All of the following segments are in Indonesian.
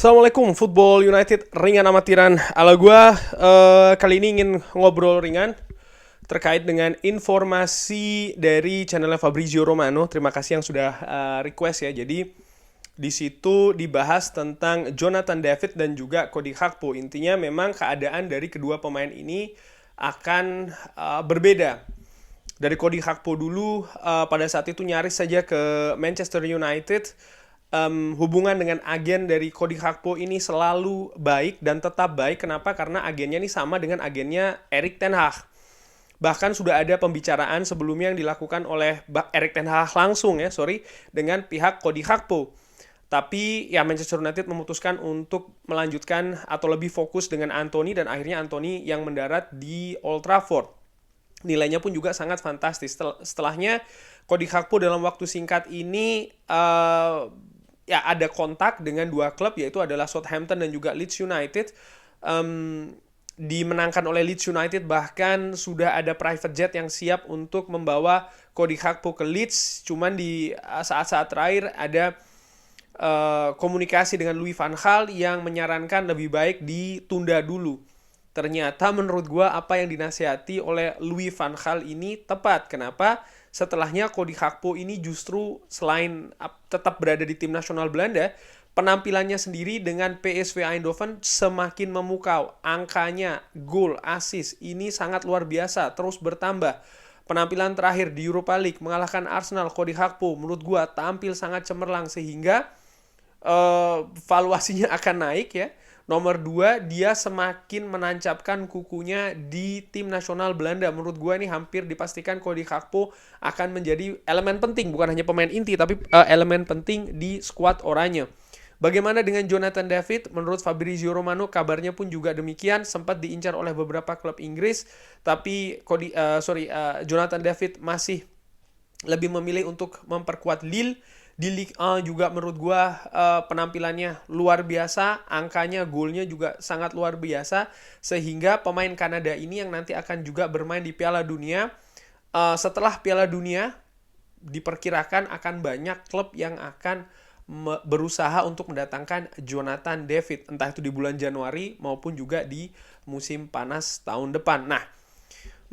Assalamualaikum, Football United ringan amatiran ala gua. Kali ini ingin ngobrol ringan terkait dengan informasi dari channelnya Fabrizio Romano. Terima kasih yang sudah request ya. Jadi di situ dibahas tentang Jonathan David dan juga Cody Gakpo. Intinya memang keadaan dari kedua pemain ini akan berbeda. Dari Cody Gakpo dulu, pada saat itu nyaris saja ke Manchester United. Hubungan dengan agen dari Cody Gakpo ini selalu baik dan tetap baik. Kenapa? Karena agennya ini sama dengan agennya Erik ten Hag. Bahkan sudah ada pembicaraan sebelumnya yang dilakukan oleh Erik ten Hag langsung dengan pihak Cody Gakpo. Tapi ya Manchester United memutuskan untuk melanjutkan atau lebih fokus dengan Anthony, dan akhirnya Anthony yang mendarat di Old Trafford. Nilainya pun juga sangat fantastis. Setelahnya Cody Gakpo dalam waktu singkat ini ada kontak dengan dua klub, yaitu adalah Southampton dan juga Leeds United. Dimenangkan oleh Leeds United, bahkan sudah ada private jet yang siap untuk membawa Cody Gakpo ke Leeds. Cuman di saat-saat terakhir ada komunikasi dengan Louis van Gaal yang menyarankan lebih baik ditunda dulu. Ternyata menurut gue apa yang dinasihati oleh Louis van Gaal ini tepat. Kenapa? Setelahnya Cody Gakpo ini justru selain tetap berada di tim nasional Belanda, penampilannya sendiri dengan PSV Eindhoven semakin memukau. Angkanya, gol, assist ini sangat luar biasa, terus bertambah. Penampilan terakhir di Europa League mengalahkan Arsenal, Cody Gakpo menurut gue tampil sangat cemerlang sehingga valuasinya akan naik ya. Nomor 2, dia semakin menancapkan kukunya di tim nasional Belanda. Menurut gue ini hampir dipastikan Cody Gakpo akan menjadi elemen penting, bukan hanya pemain inti, tapi elemen penting di skuad oranye. Bagaimana dengan Jonathan David? Menurut Fabrizio Romano, kabarnya pun juga demikian. Sempat diincar oleh beberapa klub Inggris, tapi Jonathan David masih lebih memilih untuk memperkuat Lille. Di Ligue 1 juga menurut gue penampilannya luar biasa, angkanya, golnya juga sangat luar biasa, sehingga pemain Kanada ini yang nanti akan juga bermain di Piala Dunia. Setelah Piala Dunia diperkirakan akan banyak klub yang akan berusaha untuk mendatangkan Jonathan David, entah itu di bulan Januari maupun juga di musim panas tahun depan. Nah,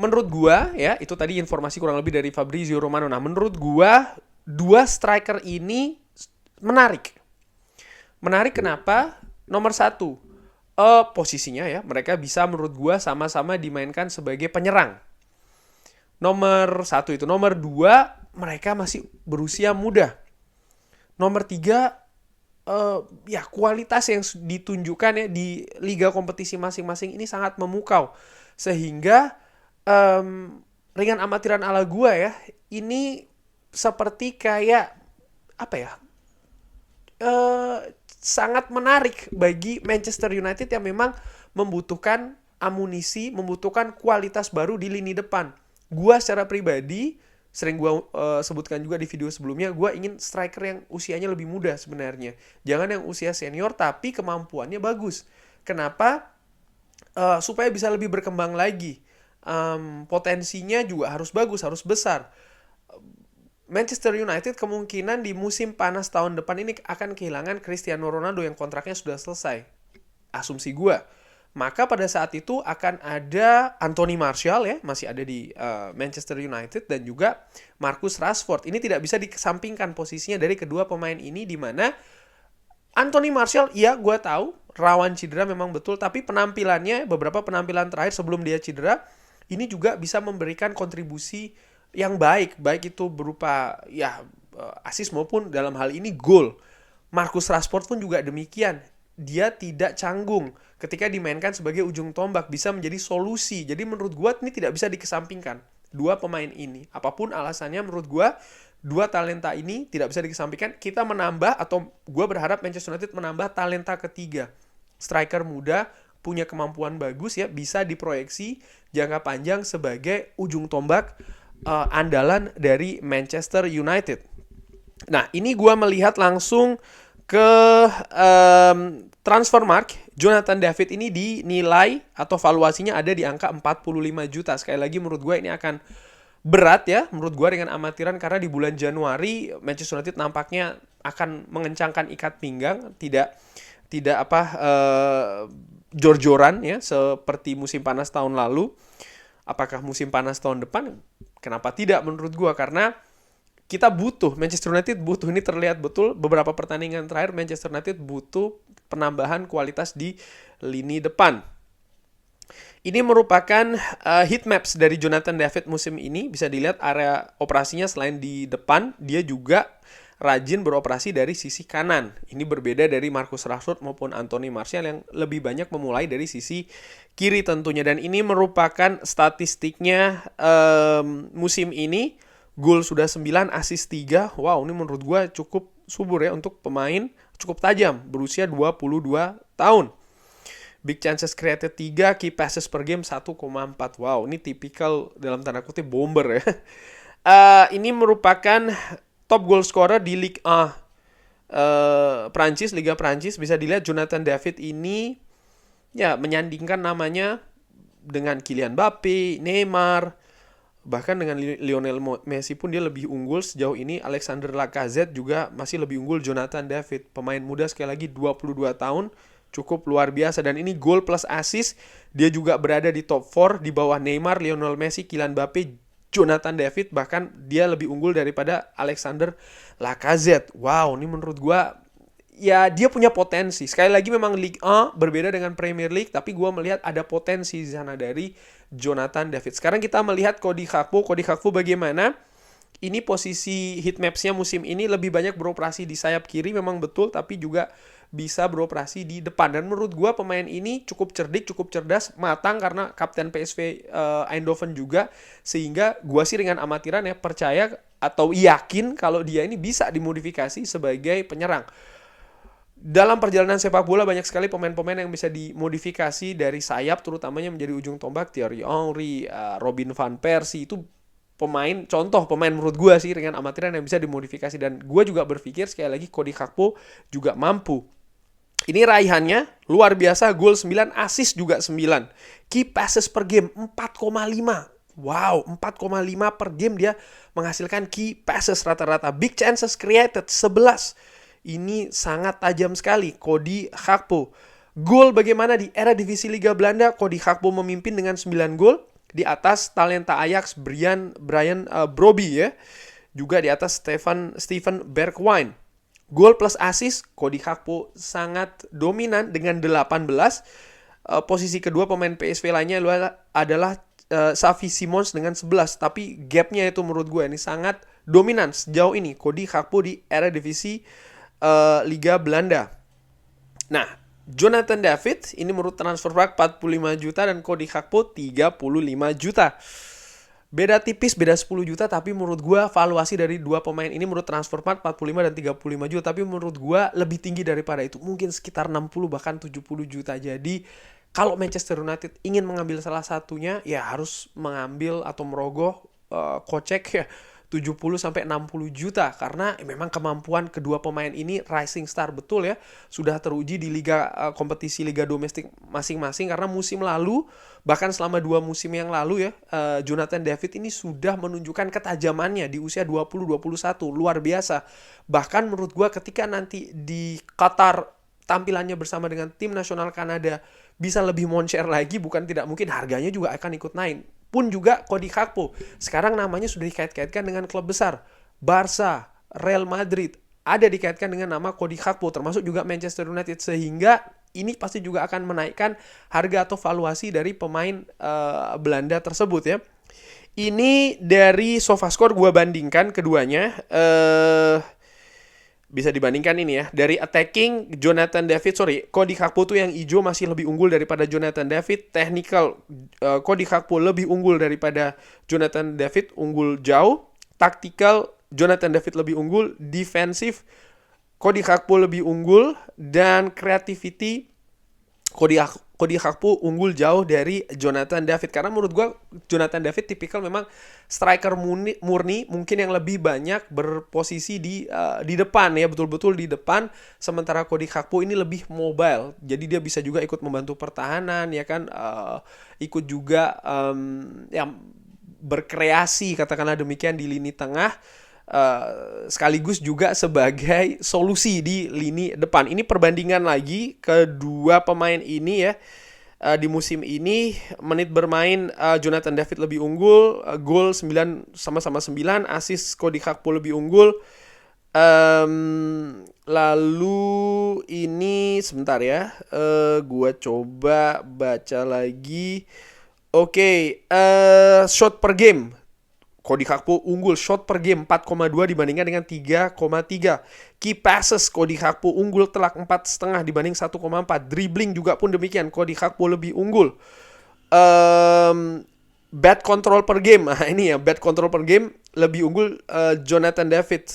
menurut gua ya, itu tadi informasi kurang lebih dari Fabrizio Romano. Nah, menurut gua dua striker ini menarik. Menarik kenapa? Nomor 1, posisinya ya, mereka bisa menurut gua sama-sama dimainkan sebagai penyerang. Nomor 1 itu. Nomor 2, mereka masih berusia muda. Nomor 3, kualitas yang ditunjukkan ya di liga kompetisi masing-masing ini sangat memukau. Sehingga ringan amatiran ala gua ya, ini seperti kayak sangat menarik bagi Manchester United yang memang membutuhkan amunisi, membutuhkan kualitas baru di lini depan. Gua secara pribadi, sering gua sebutkan juga di video sebelumnya, gua ingin striker yang usianya lebih muda sebenarnya. Jangan yang usia senior tapi kemampuannya bagus. Kenapa? Supaya bisa lebih berkembang lagi. Potensinya juga harus bagus, harus besar. Manchester United kemungkinan di musim panas tahun depan ini akan kehilangan Cristiano Ronaldo yang kontraknya sudah selesai. Asumsi gue. Maka pada saat itu akan ada Anthony Martial ya, masih ada di Manchester United, dan juga Marcus Rashford. Ini tidak bisa dikesampingkan posisinya dari kedua pemain ini, di mana Anthony Martial, ya gue tahu rawan cedera memang betul, tapi penampilannya, beberapa penampilan terakhir sebelum dia cedera, ini juga bisa memberikan kontribusi yang baik itu berupa assist maupun dalam hal ini gol. Marcus Rashford pun juga demikian. Dia tidak canggung ketika dimainkan sebagai ujung tombak, bisa menjadi solusi. Jadi menurut gue ini tidak bisa dikesampingkan dua pemain ini. Apapun alasannya, menurut gue dua talenta ini tidak bisa dikesampingkan. Kita menambah, atau gue berharap Manchester United menambah talenta ketiga. Striker muda, punya kemampuan bagus ya, bisa diproyeksi jangka panjang sebagai ujung tombak andalan dari Manchester United. Nah, ini gue melihat langsung ke Transfermarkt. Jonathan David ini dinilai atau valuasinya ada di angka 45 juta. Sekali lagi menurut gue ini akan berat ya, menurut gue dengan amatiran, karena di bulan Januari Manchester United nampaknya akan mengencangkan ikat pinggang, tidak tidak jor-joran ya seperti musim panas tahun lalu. Apakah musim panas tahun depan? Kenapa tidak menurut gua? Karena kita butuh, Manchester United butuh, ini terlihat betul beberapa pertandingan terakhir Manchester United butuh penambahan kualitas di lini depan. Ini merupakan heat maps dari Jonathan David musim ini. Bisa dilihat area operasinya selain di depan, dia juga rajin beroperasi dari sisi kanan. Ini berbeda dari Marcus Rashford maupun Anthony Martial yang lebih banyak memulai dari sisi kiri tentunya. Dan ini merupakan statistiknya musim ini. Gol sudah 9, assist 3. Wow, ini menurut gue cukup subur ya untuk pemain cukup tajam, berusia 22 tahun. Big chances created 3, key passes per game 1,4. Wow, ini tipikal dalam tanda kutip bomber ya. Ini merupakan top goal scorer di Ligue 1 Prancis, Liga Prancis. Bisa dilihat Jonathan David ini ya menyandingkan namanya dengan Kylian Mbappe, Neymar, bahkan dengan Lionel Messi pun dia lebih unggul sejauh ini. Alexander Lacazette juga masih lebih unggul Jonathan David. Pemain muda sekali lagi 22 tahun, cukup luar biasa. Dan ini goal plus assist, dia juga berada di top 4 di bawah Neymar, Lionel Messi, Kylian Mbappe, Jonathan David, bahkan dia lebih unggul daripada Alexander Lacazette. Wow, ini menurut gua ya dia punya potensi. Sekali lagi memang Ligue 1 berbeda dengan Premier League, tapi gua melihat ada potensi di sana dari Jonathan David. Sekarang kita melihat Cody Gakpo. Cody Gakpo bagaimana? Ini posisi heatmaps-nya musim ini lebih banyak beroperasi di sayap kiri memang betul, tapi juga bisa beroperasi di depan. Dan menurut gue pemain ini cukup cerdik, cukup cerdas, matang karena kapten PSV Eindhoven juga. Sehingga gue sih dengan amatiran ya percaya atau yakin kalau dia ini bisa dimodifikasi sebagai penyerang. Dalam perjalanan sepak bola banyak sekali pemain-pemain yang bisa dimodifikasi dari sayap, terutamanya menjadi ujung tombak. Thierry Henry, Robin van Persie, itu contoh pemain menurut gue sih dengan amatiran yang bisa dimodifikasi. Dan gue juga berpikir sekali lagi Cody Gakpo juga mampu. Ini raihannya luar biasa, gol 9, assist juga 9. Key passes per game 4,5. Wow, 4,5 per game dia menghasilkan key passes rata-rata. Big chances created 11. Ini sangat tajam sekali Cody Gakpo. Gol bagaimana di era divisi Liga Belanda? Cody Gakpo memimpin dengan 9 gol di atas talenta Ajax Brian Brobby ya. Juga di atas Steven Bergwijn. Gol plus assist, Cody Gakpo sangat dominan dengan 18. Posisi kedua pemain PSV lainnya adalah Xavi Simons dengan 11. Tapi gapnya itu menurut gue ini sangat dominan sejauh ini Cody Gakpo di era divisi Liga Belanda. Nah, Jonathan David ini menurut Transfermarkt 45 juta dan Cody Gakpo 35 juta. Beda tipis, beda 10 juta, tapi menurut gue valuasi dari dua pemain ini menurut Transfermarkt 45 dan 35 juta, tapi menurut gue lebih tinggi daripada itu, mungkin sekitar 60 bahkan 70 juta. Jadi kalau Manchester United ingin mengambil salah satunya, ya harus mengambil atau merogoh kocek ya 70-60 juta, karena memang kemampuan kedua pemain ini rising star betul ya, sudah teruji di kompetisi liga domestik masing-masing. Karena musim lalu, bahkan selama 2 musim yang lalu ya, Jonathan David ini sudah menunjukkan ketajamannya di usia 20-21, luar biasa. Bahkan menurut gue ketika nanti di Qatar tampilannya bersama dengan tim nasional Kanada bisa lebih moncer lagi, bukan tidak mungkin harganya juga akan ikut naik. Pun juga Cody Gakpo, sekarang namanya sudah dikait-kaitkan dengan klub besar, Barca, Real Madrid, ada dikaitkan dengan nama Cody Gakpo, termasuk juga Manchester United, sehingga ini pasti juga akan menaikkan harga atau valuasi dari pemain Belanda tersebut ya. Ini dari SofaScore gue bandingkan keduanya. Bisa dibandingkan ini ya. Dari attacking, Cody Gakpo tuh yang hijau masih lebih unggul daripada Jonathan David. Technical, Cody Gakpo lebih unggul daripada Jonathan David, unggul jauh. Tactical, Jonathan David lebih unggul. Defensive, Cody Gakpo lebih unggul. Dan creativity, Cody Gakpo unggul jauh dari Jonathan David. Karena menurut gue Jonathan David tipikal memang striker murni, mungkin yang lebih banyak berposisi di depan ya, betul-betul di depan. Sementara Cody Gakpo ini lebih mobile, jadi dia bisa juga ikut membantu pertahanan ya kan, ikut juga yang berkreasi katakanlah demikian di lini tengah. sekaligus juga sebagai solusi di lini depan. Ini perbandingan lagi kedua pemain ini ya. Di musim ini menit bermain Jonathan David lebih unggul, gol 9 sama-sama 9, assist Cody Gakpo lebih unggul. Lalu ini sebentar ya, gua coba baca lagi. Oke, shot per game. Cody Gakpo unggul shot per game 4,2 dibandingkan dengan 3,3. Key passes Cody Gakpo unggul telak 4,5 dibanding 1,4. Dribbling juga pun demikian, Cody Gakpo lebih unggul. Bad control per game. Nah, ini ya, bad control per game lebih unggul Jonathan David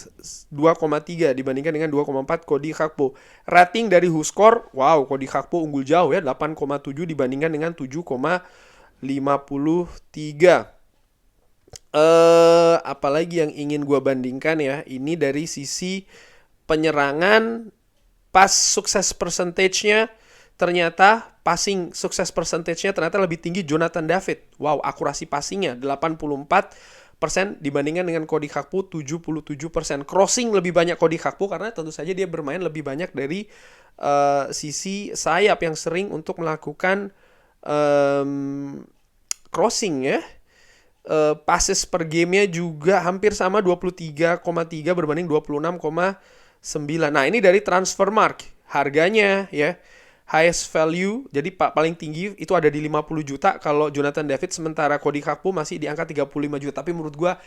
2,3 dibandingkan dengan 2,4 Cody Gakpo. Rating dari WhoScore, wow, Cody Gakpo unggul jauh ya, 8,7 dibandingkan dengan 7,53. Apalagi yang ingin gue bandingkan ya, ini dari sisi penyerangan, pass success percentage-nya ternyata passing success percentage-nya ternyata lebih tinggi Jonathan David. Wow, akurasi passing-nya 84% dibandingkan dengan Cody Gakpo 77%. Crossing lebih banyak Cody Gakpo karena tentu saja dia bermain lebih banyak dari sisi sayap yang sering untuk melakukan crossing ya. Passes per gamenya juga hampir sama 23,3 berbanding 26,9. Nah, ini dari Transfermarkt. Harganya ya, highest value, jadi paling tinggi itu ada di 50 juta kalau Jonathan David, sementara Cody Gakpo masih di angka 35 juta. Tapi menurut gua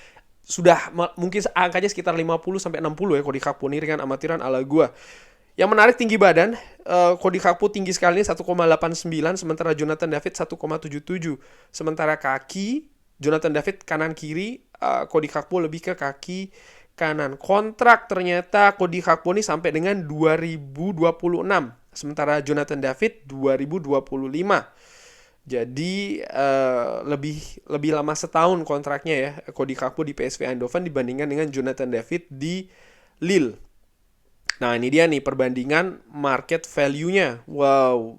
sudah mungkin angkanya sekitar 50 sampai 60 ya Cody Gakpo ini dengan amatiran ala gua. Yang menarik tinggi badan, Cody Gakpo tinggi sekali 1,89, sementara Jonathan David 1,77. Sementara kaki Jonathan David kanan kiri, Cody Gakpo lebih ke kaki kanan. Kontrak ternyata Cody Gakpo ini sampai dengan 2026, sementara Jonathan David 2025. Jadi lebih lama setahun kontraknya ya Cody Gakpo di PSV Eindhoven dibandingkan dengan Jonathan David di Lille. Nah, ini dia nih perbandingan market value-nya. Wow,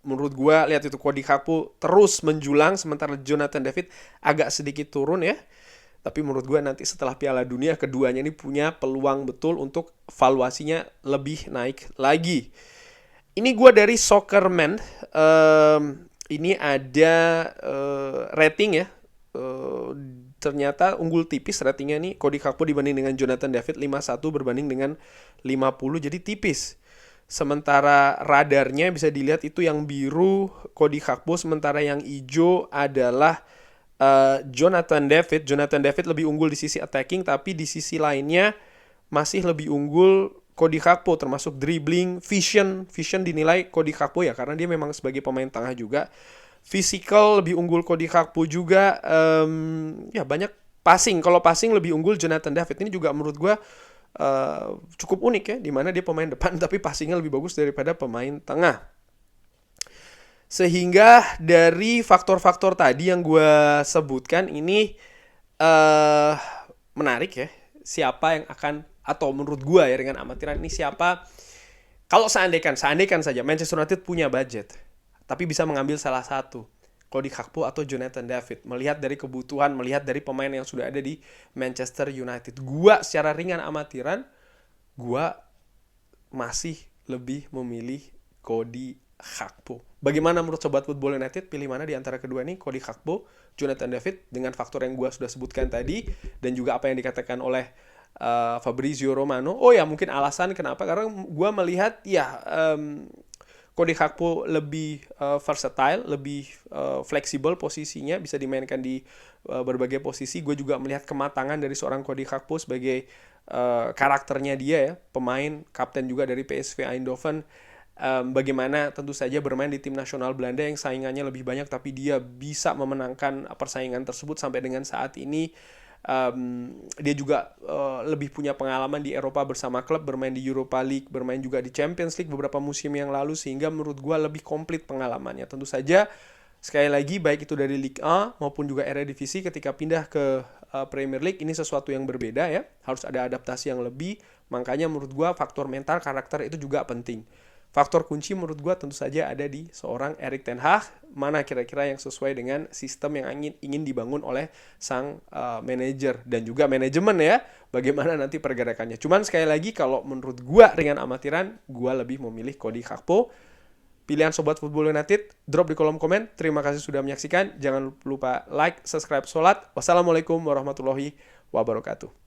menurut gue lihat itu Cody Gakpo terus menjulang, sementara Jonathan David agak sedikit turun ya. Tapi menurut gue nanti setelah Piala Dunia keduanya ini punya peluang betul untuk valuasinya lebih naik lagi. Ini gue dari Soccerman. Ini ada rating ya. Ternyata unggul tipis ratingnya nih Cody Gakpo dibanding dengan Jonathan David 51 berbanding dengan 50, jadi tipis. Sementara radarnya bisa dilihat itu yang biru Cody Gakpo, sementara yang hijau adalah Jonathan David. Jonathan David lebih unggul di sisi attacking, tapi di sisi lainnya masih lebih unggul Cody Gakpo, termasuk dribbling, vision dinilai Cody Gakpo ya, karena dia memang sebagai pemain tengah juga. Physical lebih unggul Cody Gakpo juga. Ya banyak passing. Kalau passing lebih unggul Jonathan David. Ini juga menurut gue cukup unik ya, dimana dia pemain depan tapi passingnya lebih bagus daripada pemain tengah. Sehingga dari faktor-faktor tadi yang gue sebutkan ini menarik ya, siapa yang akan, atau menurut gue ya dengan amatiran ini siapa, kalau seandainya saja Manchester United punya budget tapi bisa mengambil salah satu, Cody Gakpo atau Jonathan David, melihat dari kebutuhan, melihat dari pemain yang sudah ada di Manchester United, gua secara ringan amatiran, gua masih lebih memilih Cody Gakpo. Bagaimana menurut Sobat Football United? Pilih mana di antara kedua ini, Cody Gakpo, Jonathan David, dengan faktor yang gua sudah sebutkan tadi, dan juga apa yang dikatakan oleh Fabrizio Romano. Oh ya, mungkin alasan kenapa, karena gua melihat ya Cody Gakpo lebih versatile, lebih fleksibel posisinya, bisa dimainkan di berbagai posisi. Gue juga melihat kematangan dari seorang Cody Gakpo sebagai karakternya dia ya, pemain, kapten juga dari PSV Eindhoven. Bagaimana tentu saja bermain di tim nasional Belanda yang saingannya lebih banyak, tapi dia bisa memenangkan persaingan tersebut sampai dengan saat ini. Dia juga lebih punya pengalaman di Eropa bersama klub, bermain di Europa League, bermain juga di Champions League beberapa musim yang lalu, sehingga menurut gue lebih komplit pengalamannya. Tentu saja sekali lagi baik itu dari Ligue 1 maupun juga Eredivisie, ketika pindah ke Premier League ini sesuatu yang berbeda ya, harus ada adaptasi yang lebih. Makanya menurut gue faktor mental, karakter itu juga penting. faktor kunci menurut gue tentu saja ada di seorang Erik ten Hag, mana kira-kira yang sesuai dengan sistem yang ingin dibangun oleh sang manajer dan juga manajemen ya, bagaimana nanti pergerakannya. Cuman sekali lagi kalau menurut gue ringan amatiran, gue lebih memilih Cody Gakpo. Pilihan Sobat Football United, drop di kolom komen. Terima kasih sudah menyaksikan. Jangan lupa like, subscribe, sholat. Wassalamualaikum warahmatullahi wabarakatuh.